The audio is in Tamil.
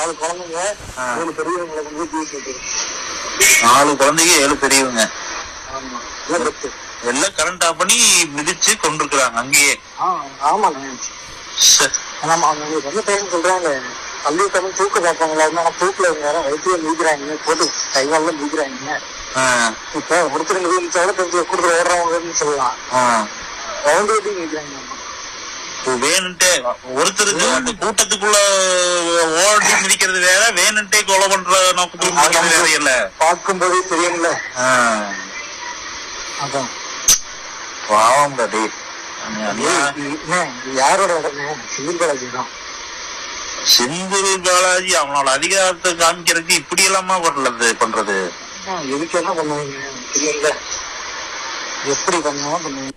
4 குழந்தைங்க 3 பெரியவங்களை வந்து தூக்கிட்டு 4 குழந்தைங்க 7 பெரியவங்க. ஆமா எல்லாம் கரண்ட் ஆஃப் பண்ணி மிதிச்சு கொண்டிருக்கிறாங்க அங்கேயே. ஆமாங்க. ஆமா அவங்களுக்கு வந்து டைம் சொல்றாங்க பள்ளி தமிழ் தூக்க பார்ப்பாங்களா, தூக்கில இருந்தாலும் வயிற்றுல மிதிக்கிறாங்க, போட்டு கைகால மிதிக்கிறாங்க. இப்ப ஒருத்தர் மிதிச்சாலும் கொஞ்சம் கூடுதல் ஓடுறவங்கன்னு சொல்லலாம். அவங்க எப்படி மிதிக்கிறாங்க வேணுன்ட்டே ஒருத்தருக்கு அந்த கூட்டத்துக்குள்ள ஓடி மிதிக்கிறது வேற, வேணுன்ட்டே கொலை பண்ற நோக்கத்துக்கு மிதிக்கிறது வேற இல்ல. பார்க்கும்போதே தெரியும்ல. அதான் பாவம் பாட்டி. யாரோட இடமே செந்தில் பாலாஜி தான். செந்தில் பாலாஜி அவனோட அதிகாரத்தை காமிக்கிறதுக்கு இப்படி எல்லாமா பண்றது எதுக்கு என்ன பண்ணுவீங்க தெரியல. எப்படி பண்ணுவோம் பண்ணுவீங்க.